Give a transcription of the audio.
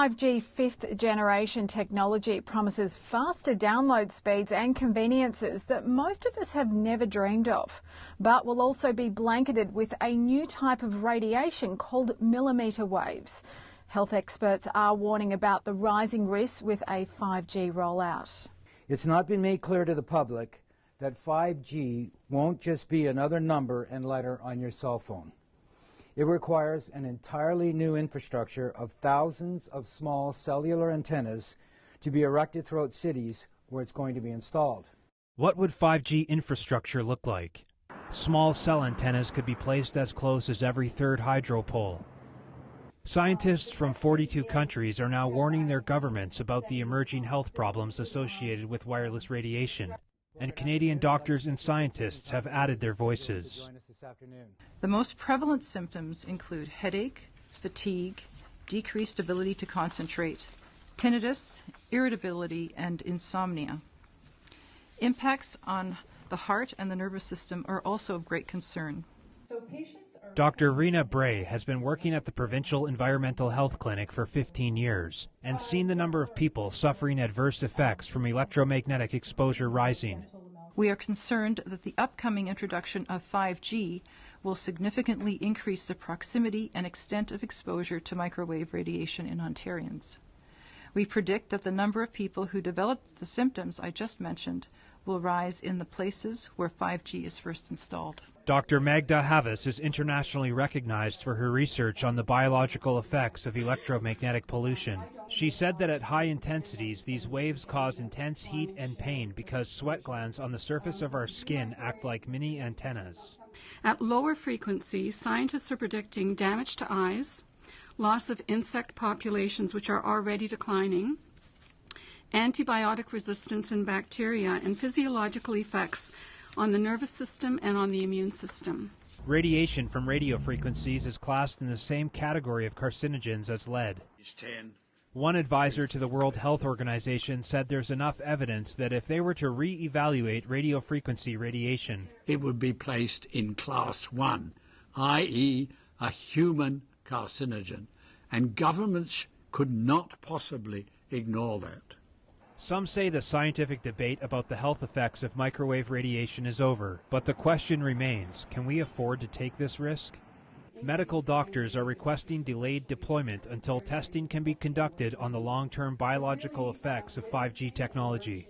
5G fifth generation technology promises faster download speeds and conveniences that most of us have never dreamed of, but will also be blanketed with a new type of radiation called millimetre waves. Health experts are warning about the rising risks with a 5G rollout. It's not been made clear to the public that 5G won't just be another number and letter on your cell phone. It requires an entirely new infrastructure of thousands of small cellular antennas to be erected throughout cities where it's going to be installed. What would 5G infrastructure look like? Small cell antennas could be placed as close as every third hydro pole. Scientists from 42 countries are now warning their governments about the emerging health problems associated with wireless radiation, and Canadian doctors and scientists have added their voices. The most prevalent symptoms include headache, fatigue, decreased ability to concentrate, tinnitus, irritability, and insomnia. Impacts on the heart and the nervous system are also of great concern. Dr. Rena Bray has been working at the Provincial Environmental Health Clinic for 15 years and seen the number of people suffering adverse effects from electromagnetic exposure rising. We are concerned that the upcoming introduction of 5G will significantly increase the proximity and extent of exposure to microwave radiation in Ontarians. We predict that the number of people who develop the symptoms I just mentioned will rise in the places where 5G is first installed. Dr. Magda Havas is internationally recognized for her research on the biological effects of electromagnetic pollution. She said that at high intensities, these waves cause intense heat and pain because sweat glands on the surface of our skin act like mini antennas. At lower frequencies, scientists are predicting damage to eyes, loss of insect populations which are already declining, antibiotic resistance in bacteria, and physiological effects on the nervous system and on the immune system. Radiation from radio frequencies is classed in the same category of carcinogens as lead. One advisor to the World Health Organization said there's enough evidence that if they were to re-evaluate radio frequency radiation, it would be placed in class 1, i.e. a human carcinogen, and governments could not possibly ignore that. Some say the scientific debate about the health effects of microwave radiation is over, but the question remains, can we afford to take this risk? Medical doctors are requesting delayed deployment until testing can be conducted on the long-term biological effects of 5G technology.